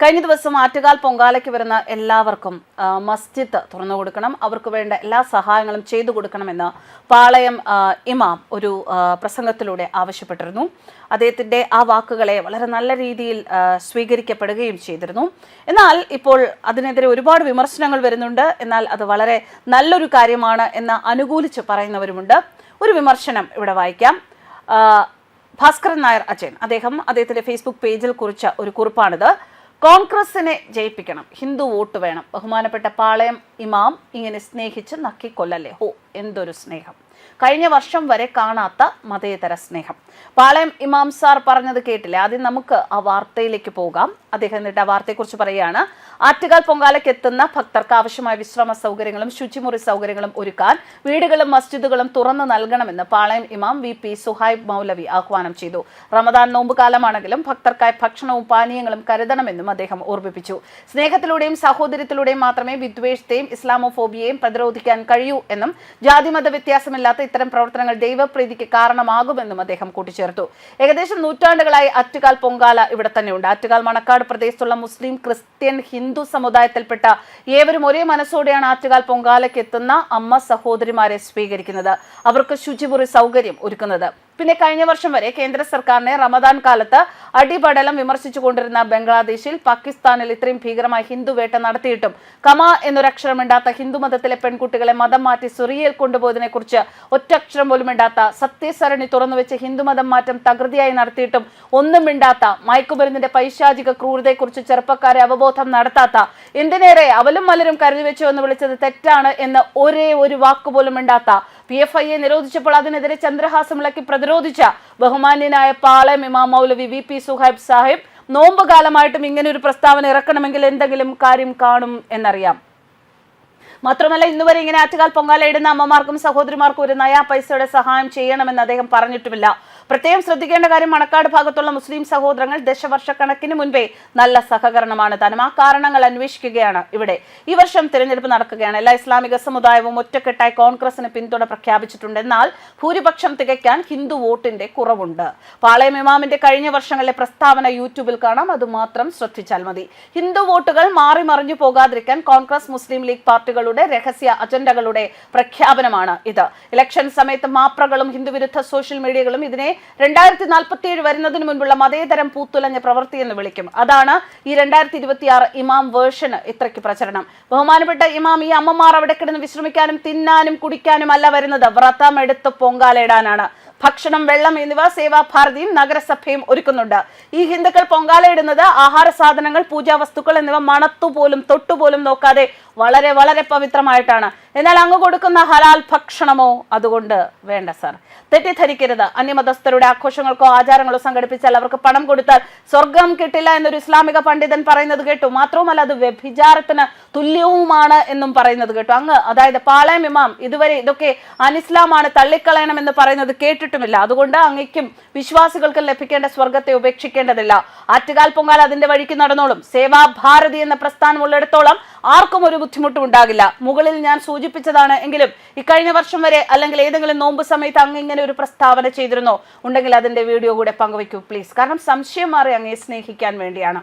കഴിഞ്ഞ ദിവസം ആറ്റുകാൽ പൊങ്കാലയ്ക്ക് വരുന്ന എല്ലാവർക്കും മസ്ജിദ് തുറന്നു കൊടുക്കണം, അവർക്ക് വേണ്ട എല്ലാ സഹായങ്ങളും ചെയ്തു കൊടുക്കണമെന്ന് പാളയം ഇമാം ഒരു പ്രസംഗത്തിലൂടെ ആവശ്യപ്പെട്ടിരുന്നു. അദ്ദേഹത്തിൻ്റെ ആ വാക്കുകളെ വളരെ നല്ല രീതിയിൽ സ്വീകരിക്കപ്പെടുകയും ചെയ്തിരുന്നു. എന്നാൽ ഇപ്പോൾ അതിനെതിരെ ഒരുപാട് വിമർശനങ്ങൾ വരുന്നുണ്ട്. എന്നാൽ അത് വളരെ നല്ലൊരു കാര്യമാണ് എന്ന് അനുകൂലിച്ച് പറയുന്നവരുമുണ്ട്. ഒരു വിമർശനം ഇവിടെ വായിക്കാം. ഭാസ്കരൻ നായർ അച്ഛൻ അദ്ദേഹത്തിന്റെ ഫേസ്ബുക്ക് പേജിൽ കുറിച്ച ഒരു കുറിപ്പാണിത്. കോൺഗ്രസിനെ ജയിപ്പിക്കണം, ഹിന്ദു വോട്ട് വേണം, ബഹുമാനപ്പെട്ട പാളയം ഇമാം ഇങ്ങനെ സ്നേഹിച്ച് നക്കിക്കൊല്ലല്ലേ. ഹോ, എന്തൊരു സ്നേഹം! കഴിഞ്ഞ വർഷം വരെ കാണാത്ത മതേതര സ്നേഹം. പാളയം ഇമാം സാർ പറഞ്ഞത് കേട്ടില്ലേ? ആദ്യം നമുക്ക് ആ വാർത്തയിലേക്ക് പോകാം. അദ്ദേഹം എന്നിട്ട് ആ വാർത്തയെക്കുറിച്ച് പറയുകയാണ്. ആറ്റുകാൽ പൊങ്കാലയ്ക്ക് എത്തുന്ന ഭക്തർക്ക് ആവശ്യമായ വിശ്രമ സൗകര്യങ്ങളും ശുചിമുറി സൗകര്യങ്ങളും ഒരുക്കാൻ വീടുകളും മസ്ജിദുകളും തുറന്നു നൽകണമെന്ന് പാളയം ഇമാം VP സുഹൈബ് മൗലവി ആഹ്വാനം ചെയ്തു. റമദാൻ നോമ്പ് കാലമാണെങ്കിലും ഭക്തർക്കായി ഭക്ഷണവും പാനീയങ്ങളും കരുതണമെന്നും അദ്ദേഹം ഓർമ്മിപ്പിച്ചു. സ്നേഹത്തിലൂടെയും സഹോദര്യത്തിലൂടെയും മാത്രമേ വിദ്വേഷത്തെയും ഇസ്ലാമോഫോബിയയും പ്രതിരോധിക്കാൻ കഴിയൂ എന്നും ജാതിമത വ്യത്യാസമില്ലാത്ത ഇത്തരം പ്രവർത്തനങ്ങൾ ദൈവപ്രീതിക്ക് കാരണമാകുമെന്നും അദ്ദേഹം കൂട്ടിച്ചേർത്തു. ഏകദേശം നൂറ്റാണ്ടുകളായി ആറ്റുകാൽ പൊങ്കാല ഇവിടെ തന്നെയുണ്ട്. ആറ്റുകാൽ മണക്കാട് പ്രദേശത്തുള്ള മുസ്ലിം, ക്രിസ്ത്യൻ, ഹിന്ദു സമുദായത്തിൽപ്പെട്ട ഏവരും ഒരേ മനസ്സോടെയാണ് ആറ്റുകാൽ പൊങ്കാലയ്ക്ക് എത്തുന്ന അമ്മ സഹോദരിമാരെ സ്വീകരിക്കുന്നത്, അവർക്ക് ശുചിമുറി സൗകര്യം ഒരുക്കുന്നത്. പിന്നെ കഴിഞ്ഞ വർഷം വരെ കേന്ദ്ര സർക്കാരിനെ റമദാൻ കാലത്ത് അടിപടലം വിമർശിച്ചു കൊണ്ടിരുന്ന ബംഗ്ലാദേശിൽ, പാകിസ്ഥാനിൽ ഇത്രയും ഭീകരമായി ഹിന്ദു വേട്ട നടത്തിയിട്ടും കമ എന്നൊരക്ഷരമിണ്ടാത്ത ഹിന്ദു മതത്തിലെ പെൺകുട്ടികളെ മതം മാറ്റി സിറിയയിൽ കൊണ്ടുപോയതിനെ കുറിച്ച് ഒറ്റക്ഷരം പോലും ഇണ്ടാത്ത, സത്യസരണി തുറന്നുവെച്ച് ഹിന്ദുമതം മാറ്റം തകൃതിയായി നടത്തിയിട്ടും ഒന്നും മിണ്ടാത്ത, മയക്കുമരുന്നിന്റെ പൈശാചിക ക്രൂരതയെക്കുറിച്ച് ചെറുപ്പക്കാരെ അവബോധം നടത്താത്ത, എന്തിനേറെ അവലും മലരും കരുതി വെച്ചു എന്ന് വിളിച്ചത് തെറ്റാണ് എന്ന് ഒരേ ഒരു വാക്കുപോലും മിണ്ടാത്ത, PFIയെ നിരോധിച്ചപ്പോൾ അതിനെതിരെ ചന്ദ്രഹാസമിളക്കി പ്രതിരോധിച്ച ബഹുമാന്യനായ പാളയം ഇമാം മൗലവി VP സുഹൈബ് സാഹിബ് നോമ്പ് കാലമായിട്ടും ഇങ്ങനെ ഒരു പ്രസ്താവന ഇറക്കണമെങ്കിൽ എന്തെങ്കിലും കാര്യം കാണും എന്നറിയാം. മാത്രമല്ല, ഇന്നുവരെ ഇങ്ങനെ ആറ്റുകാൽ പൊങ്കാല ഇടുന്ന അമ്മമാർക്കും സഹോദരിമാർക്കും ഒരു നയാ പൈസയുടെ സഹായം ചെയ്യണമെന്ന് അദ്ദേഹം പറഞ്ഞിട്ടുമില്ല. പ്രത്യേകം ശ്രദ്ധിക്കേണ്ട കാര്യം, മണക്കാട് ഭാഗത്തുള്ള മുസ്ലിം സഹോദരങ്ങൾ ദശവർഷക്കണക്കിന് മുൻപേ നല്ല സഹകരണമാണ് താനും. ആ കാരണങ്ങൾ അന്വേഷിക്കുകയാണ് ഇവിടെ. ഈ വർഷം തിരഞ്ഞെടുപ്പ് നടക്കുകയാണ്. എല്ലാ ഇസ്ലാമിക സമുദായവും ഒറ്റക്കെട്ടായി കോൺഗ്രസിന് പിന്തുണ പ്രഖ്യാപിച്ചിട്ടുണ്ട്. എന്നാൽ ഭൂരിപക്ഷം തികയ്ക്കാൻ ഹിന്ദു വോട്ടിന്റെ കുറവുണ്ട്. പാളയം ഇമാമിന്റെ കഴിഞ്ഞ വർഷങ്ങളിലെ പ്രസ്താവന യൂട്യൂബിൽ കാണാം, അതുമാത്രം ശ്രദ്ധിച്ചാൽ മതി. ഹിന്ദു വോട്ടുകൾ മാറി മറിഞ്ഞു പോകാതിരിക്കാൻ കോൺഗ്രസ്, മുസ്ലിം ലീഗ് പാർട്ടികളുടെ രഹസ്യ അജണ്ടകളുടെ പ്രഖ്യാപനമാണ് ഇത്. ഇലക്ഷൻ സമയത്ത് മാപ്രകളും ഹിന്ദുവിരുദ്ധ സോഷ്യൽ മീഡിയകളും ഇതിനെ 2047 വരുന്നതിന് മുൻപുള്ള മതേതരം പൂത്തുലഞ്ഞ പ്രവൃത്തി എന്ന് വിളിക്കും. അതാണ് ഈ 2026 ഇമാം വേർഷന് ഇത്രയ്ക്ക് പ്രചരണം. ബഹുമാനപ്പെട്ട ഇമാം, ഈ അമ്മമാർ അവിടെ കിടന്ന് വിശ്രമിക്കാനും തിന്നാനും കുടിക്കാനും അല്ല വരുന്നത്, വ്രതമെടുത്ത് പൊങ്കാലയിടാനാണ്. ഭക്ഷണം, വെള്ളം എന്നിവ സേവാഭാരതിയും നഗരസഭയും ഒരുക്കുന്നുണ്ട്. ഈ ഹിന്ദുക്കൾ പൊങ്കാലയിടുന്നത് ആഹാര സാധനങ്ങൾ, പൂജാവസ്തുക്കൾ എന്നിവ മണത്തുപോലും തൊട്ടുപോലും നോക്കാതെ വളരെ വളരെ പവിത്രമായിട്ടാണ്. എന്നാൽ അങ്ങ് കൊടുക്കുന്ന ഹലാൽ ഭക്ഷണമോ? അതുകൊണ്ട് വേണ്ട സർ, തെറ്റിദ്ധരിക്കരുത്. അന്യമതസ്ഥരുടെ ആഘോഷങ്ങൾക്കോ ആചാരങ്ങളോ സംഘടിപ്പിച്ചാൽ അവർക്ക് പണം കൊടുത്താൽ സ്വർഗം കിട്ടില്ല എന്നൊരു ഇസ്ലാമിക പണ്ഡിതൻ പറയുന്നത് കേട്ടു. മാത്രവുമല്ല, അത് വ്യഭിചാരത്തിന് തുല്യവുമാണ് എന്നും പറയുന്നത് കേട്ടു. അതായത് പാളയം ഇമാം ഇതുവരെ ഇതൊക്കെ അനിസ്ലാമാണ്, തള്ളിക്കളയണമെന്ന് പറയുന്നത് കേട്ടിട്ടുമില്ല. അതുകൊണ്ട് അങ്ങയ്ക്കും വിശ്വാസികൾക്കും ലഭിക്കേണ്ട സ്വർഗത്തെ ഉപേക്ഷിക്കേണ്ടതില്ല. ആറ്റുകാൽ പൊങ്കാല അതിന്റെ വഴിക്ക് നടന്നോളും. സേവാഭാരതി എന്ന പ്രസ്ഥാനം ഉള്ളിടത്തോളം ആർക്കും ഒരു ബുദ്ധിമുട്ടും ഉണ്ടാകില്ല. മുകളിൽ ഞാൻ സൂചിപ്പിച്ചതാണ് എങ്കിലും ഇക്കഴിഞ്ഞ വർഷം വരെ അല്ലെങ്കിൽ ഏതെങ്കിലും നോമ്പ് സമയത്ത് അങ്ങ് ഇങ്ങനെ ഒരു പ്രസ്താവന ചെയ്തിരുന്നോ? ഉണ്ടെങ്കിൽ അതിന്റെ വീഡിയോ കൂടെ പങ്കുവയ്ക്കൂ പ്ലീസ്. കാരണം സംശയം മാറി അങ്ങയെ സ്നേഹിക്കാൻ വേണ്ടിയാണ്.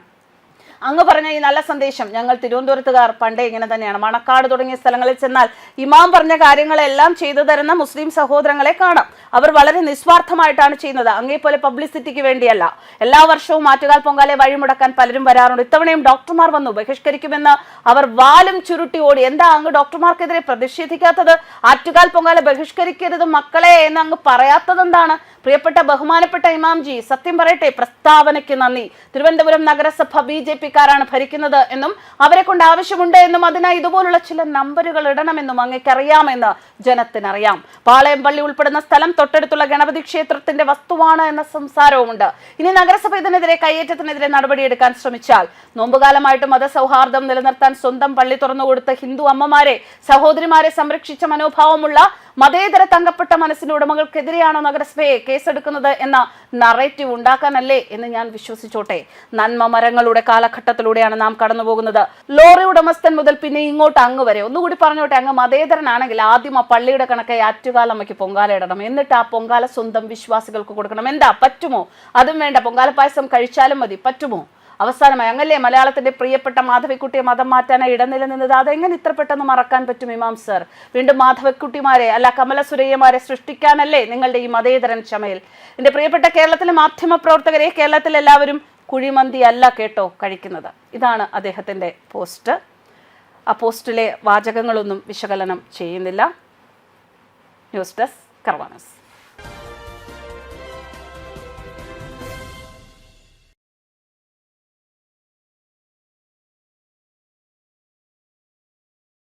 അങ്ങ് പറഞ്ഞ ഈ നല്ല സന്ദേശം ഞങ്ങൾ തിരുവനന്തപുരത്തുകാർ പണ്ടേ ഇങ്ങനെ തന്നെയാണ്. മണക്കാട് തുടങ്ങിയ സ്ഥലങ്ങളിൽ ചെന്നാൽ ഇമാം പറഞ്ഞ കാര്യങ്ങളെല്ലാം ചെയ്തു തരുന്ന മുസ്ലിം സഹോദരങ്ങളെ കാണാം. അവർ വളരെ നിസ്വാർത്ഥമായിട്ടാണ് ചെയ്യുന്നത്, അങ്ങേപോലെ പബ്ലിസിറ്റിക്ക് വേണ്ടിയല്ല. എല്ലാ വർഷവും ആറ്റുകാൽ പൊങ്കാലയെ വഴിമുടക്കാൻ പലരും വരാറുണ്ട്. ഇത്തവണയും ഡോക്ടർമാർ വന്നു, ബഹിഷ്കരിക്കുമെന്ന് അവർ വാലും ചുരുട്ടി ഓടി. എന്താ അങ്ങ് ഡോക്ടർമാർക്കെതിരെ പ്രതിഷേധിക്കാത്തത്? ആറ്റുകാൽ പൊങ്കാല ബഹിഷ്കരിക്കരുത് മക്കളെ എന്ന് അങ്ങ് പറയാത്തത് എന്താണ്? പ്രിയപ്പെട്ട ബഹുമാനപ്പെട്ട ഇമാംജി, സത്യം പറയട്ടെ, പ്രസ്താവനയ്ക്ക് നന്ദി. തിരുവനന്തപുരം നഗരസഭ BJP-കാരാണ് ഭരിക്കുന്നത് എന്നും അവരെ കൊണ്ട് ആവശ്യമുണ്ട് എന്നും അതിനായി ഇതുപോലുള്ള ചില നമ്പറുകൾ ഇടണമെന്നും അങ്ങേക്കറിയാമെന്ന് ജനത്തിനറിയാം. പാളയം പള്ളി ഉൾപ്പെടുന്ന സ്ഥലം തൊട്ടടുത്തുള്ള ഗണപതി ക്ഷേത്രത്തിന്റെ വസ്തുവാണ് എന്ന സംസാരവുമുണ്ട്. ഇനി നഗരസഭ ഇതിനെതിരെ കയ്യേറ്റത്തിനെതിരെ നടപടിയെടുക്കാൻ ശ്രമിച്ചാൽ നോമ്പുകാലമായിട്ട് മതസൗഹാർദ്ദം നിലനിർത്താൻ സ്വന്തം പള്ളി തുറന്നുകൊടുത്ത ഹിന്ദു അമ്മമാരെ, സഹോദരിമാരെ സംരക്ഷിച്ച മനോഭാവമുള്ള മതേതര തങ്കപ്പെട്ട മനസ്സിന്റെ ഉടമകൾക്കെതിരെയാണോ നഗരസഭയെ കേസെടുക്കുന്നത് എന്ന നറേറ്റീവ് ഉണ്ടാക്കാനല്ലേ എന്ന് ഞാൻ വിശ്വസിച്ചോട്ടെ. നന്മ മരങ്ങളുടെ കാലഘട്ടത്തിലൂടെയാണ് നാം കടന്നു പോകുന്നത്. ലോറി ഉടമസ്ഥൻ മുതൽ പിന്നെ ഇങ്ങോട്ട് അങ്ങ് വരെ. ഒന്നുകൂടി പറഞ്ഞോട്ടെ, അങ്ങ് മതേതരനാണെങ്കിൽ ആദ്യം ആ പള്ളിയുടെ കണക്കായി ആറ്റുകാലമ്മയ്ക്ക് പൊങ്കാല ഇടണം. എന്നിട്ട് ആ പൊങ്കാല സ്വന്തം വിശ്വാസികൾക്ക് കൊടുക്കണം. എന്താ, പറ്റുമോ? അതും വേണ്ട, പൊങ്കാല പായസം കഴിച്ചാലും മതി. പറ്റുമോ? അവസാനമായി അങ്ങല്ലേ മലയാളത്തിന്റെ പ്രിയപ്പെട്ട മാധവിക്കുട്ടിയെ മതം മാറ്റാനായി ഇടനില നിന്നത്. അതെങ്ങനെ ഇത്ര പെട്ടെന്ന് മറക്കാൻ പറ്റും ഇമാം സർ? വീണ്ടും മാധവിക്കുട്ടിമാരെ അല്ല കമല സുരയ്യമാരെ സൃഷ്ടിക്കാനല്ലേ നിങ്ങളുടെ ഈ മതേതരൻ ചമയൽ? എന്റെ പ്രിയപ്പെട്ട കേരളത്തിലെ മാധ്യമ പ്രവർത്തകരെ, കേരളത്തിൽ എല്ലാവരും കുഴിമന്തി അല്ല കേട്ടോ കഴിക്കുന്നത്. ഇതാണ് അദ്ദേഹത്തിന്റെ പോസ്റ്റ്. ആ പോസ്റ്റിലെ വാചകങ്ങളൊന്നും വിശകലനം ചെയ്യുന്നില്ല. ന്യൂസ് ഡെസ്ക് കർമ്മ ന്യൂസ്.